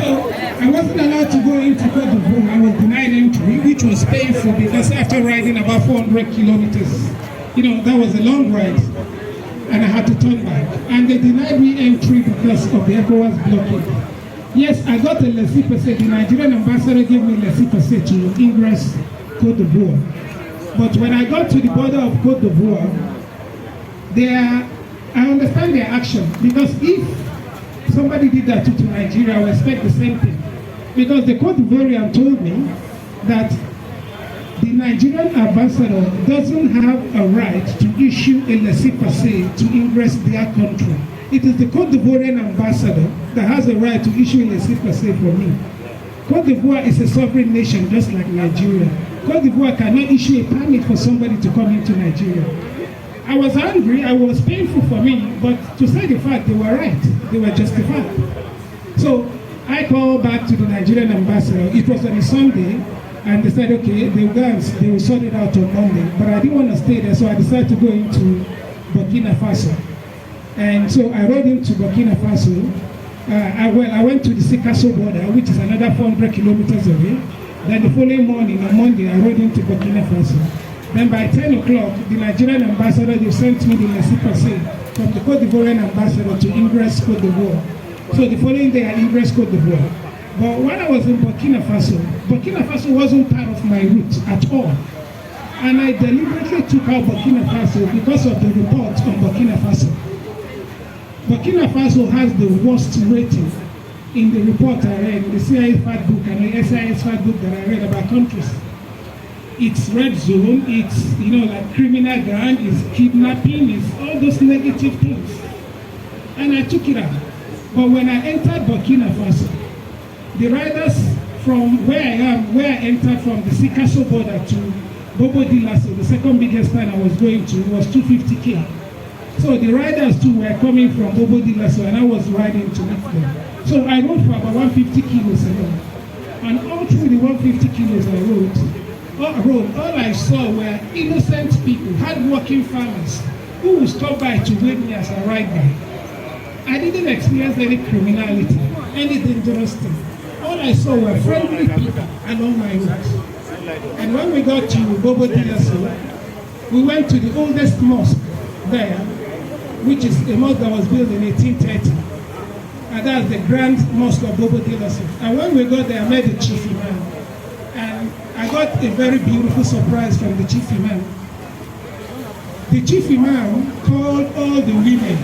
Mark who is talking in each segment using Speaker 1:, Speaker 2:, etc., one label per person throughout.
Speaker 1: So I wasn't allowed to go into Côte d'Ivoire. I was denied entry, which was painful because after riding about 400 kilometers, that was a long ride, and I had to turn back. And they denied me entry because of the ECOWAS blockade. Yes, I got a laissez-passer. The Nigerian ambassador gave me laissez-passer to ingress Côte d'Ivoire. But when I got to the border of Côte d'Ivoire, I understand their action, because if somebody did that to Nigeria, I would expect the same thing. Because the Côte d'Ivoirian told me that the Nigerian ambassador doesn't have a right to issue a laissez-passer to ingress their country. It is the Côte d'Ivoirian ambassador that has a right to issue a laissez-passer for me. Côte d'Ivoire is a sovereign nation just like Nigeria. Côte d'Ivoire cannot issue a permit for somebody to come into Nigeria. I was angry, it was painful for me, but to say the fact, they were right, they were justified. So I called back to the Nigerian ambassador. It was on a Sunday, and they said, okay, they will sort it out on Monday. But I didn't want to stay there, so I decided to go into Burkina Faso. And so I rode into Burkina Faso. I went to the Sikasso border, which is another 400 kilometers away. Then the following morning, on Monday, I rode into Burkina Faso. Then by 10 o'clock, the Nigerian ambassador, they sent me the laissez-passer from the Côte d'Ivoirian ambassador to ingress Côte d'Ivoire. So the following day, I ingressed Côte d'Ivoire. But when I was in Burkina Faso wasn't part of my route at all. And I deliberately took out Burkina Faso because of the report on Burkina Faso. Burkina Faso has the worst rating in the report I read, the CIA fact book and the SIS fact book that I read about countries. It's red zone, it's like criminal ground, it's kidnapping, it's all those negative things. And I took it out. But when I entered Burkina Faso, the riders from where I entered from the Sikasso border to Bobo Dioulasso, the second biggest town I was going to, was 250k. So the riders too were coming from Bobo Dioulasso, and I was riding to meet them. So I rode for about 150 kilos alone. And all through the 150 kilos I rode, all I saw were innocent people, hard-working farmers, who would stop by to wait me as I ride by. I didn't experience any criminality, any dangerous thing. All I saw were friendly people along my route. And when we got to Bobo Dioulasso, we went to the oldest mosque there, which is a mosque that was built in 1830. And that's the Grand Mosque of Bobo Dioulasso. And when we got there, I met the chief imam. And I got a very beautiful surprise from the chief imam. The chief imam called all the women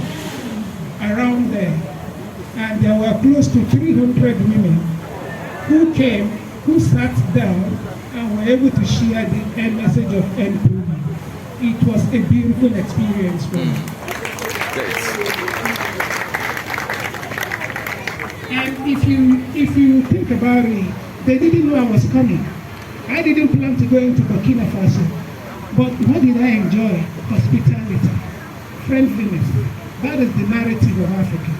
Speaker 1: around there. And there were close to 300 women who came, who sat down, and were able to share the end message of NPV. It was a beautiful experience for me. And if you think about it, they didn't know I was coming. I didn't plan to go into Burkina Faso. But what did I enjoy? Hospitality, friendliness. That is the narrative of Africa.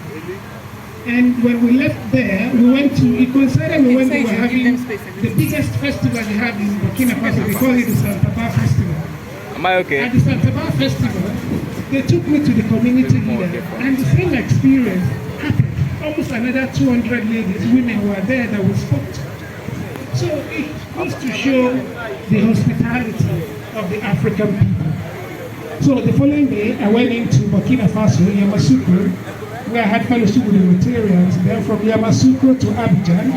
Speaker 1: And when we left there, we went to, it coincided with when they were having the biggest festival they have in Burkina Faso. They call it the Santa Bar Festival.
Speaker 2: Am I okay?
Speaker 1: At the Santa Bar Festival, they took me to the community leader, and the same experience happened. Almost another 200 ladies, women were there that we spoke to. So it goes to show the hospitality of the African people. So the following day, I went into Burkina Faso, Yamoussoukro, where I had fellowship with the Rotarians. Then from Yamoussoukro to Abidjan,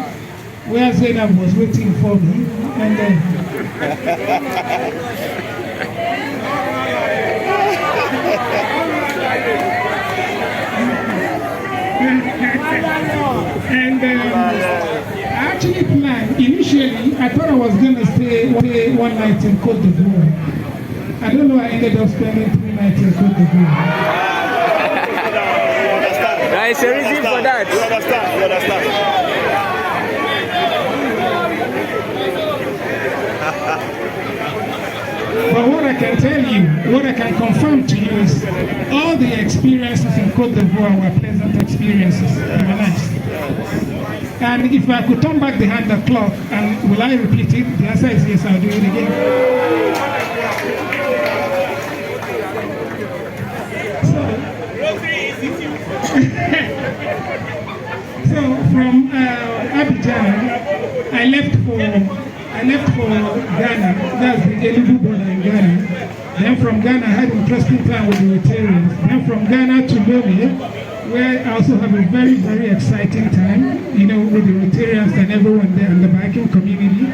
Speaker 1: where Zainab was waiting for me. And then I actually planned, initially, I thought I was going to stay one night in Côte d'Ivoire. I don't know, I ended up spending 3 nights in Côte d'Ivoire.
Speaker 2: There is a reason for that.
Speaker 3: You understand.
Speaker 1: But what I can tell you, what I can confirm to you is all the experiences in Côte d'Ivoire were pleasant experiences. They were nice. And if I could turn back the hand the clock, and will I repeat it? The answer is yes, I'll do it again. So from Abidjan, I left for Ghana. That's the Enugu border in Ghana. Then from Ghana, I had interesting time with the Rotarians. Then from Ghana to Lome, where I also have a very, very exciting time, you know, with the Rotarians and everyone there and the biking community.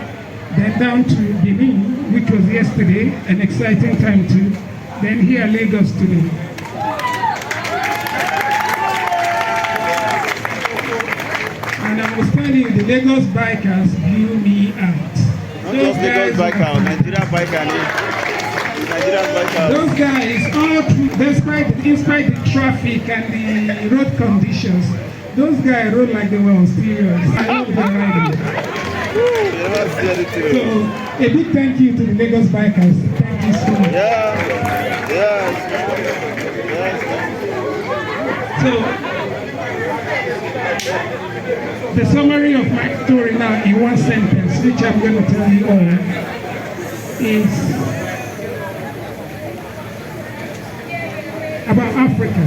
Speaker 1: Then down to Benin, which was yesterday, an exciting time too. Then here, Lagos today. And I was telling you, the Lagos bikers blew me out.
Speaker 3: Not just Lagos bikers, Nigeria bikers.
Speaker 1: Those guys, all through, despite the traffic and the road conditions, those guys rode like they were on steroids. I love their riding. So, a big thank you to the Lagos bikers. Thank you so much. So, the summary of my story now in one sentence, which I'm going to tell you all, is about Africa.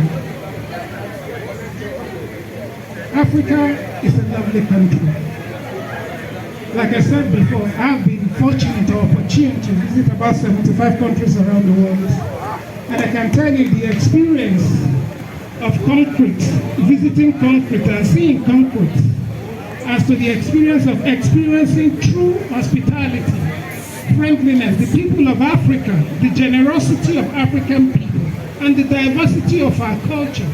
Speaker 1: Africa is a lovely country. Like I said before, I've been fortunate or opportunity to visit about 75 countries around the world. And I can tell you the experience of concrete, visiting concrete and seeing concrete, as to the experience of experiencing true hospitality, friendliness, the people of Africa, the generosity of African people, and the diversity of our culture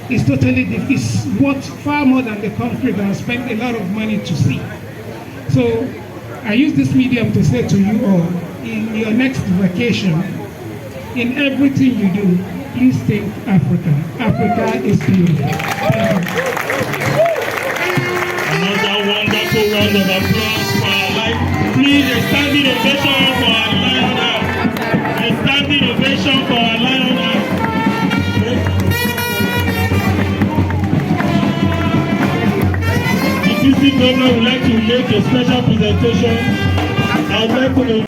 Speaker 1: is totally is worth far more than the concrete that I spent a lot of money to see. So I use this medium to say to you all, in your next vacation, in everything you do, please think Africa. Africa is beautiful.
Speaker 4: Another wonderful round of applause for our life. Please, a standing ovation for our lioness. A standing ovation for our lioness. The district governor would like to make a special presentation. I would like to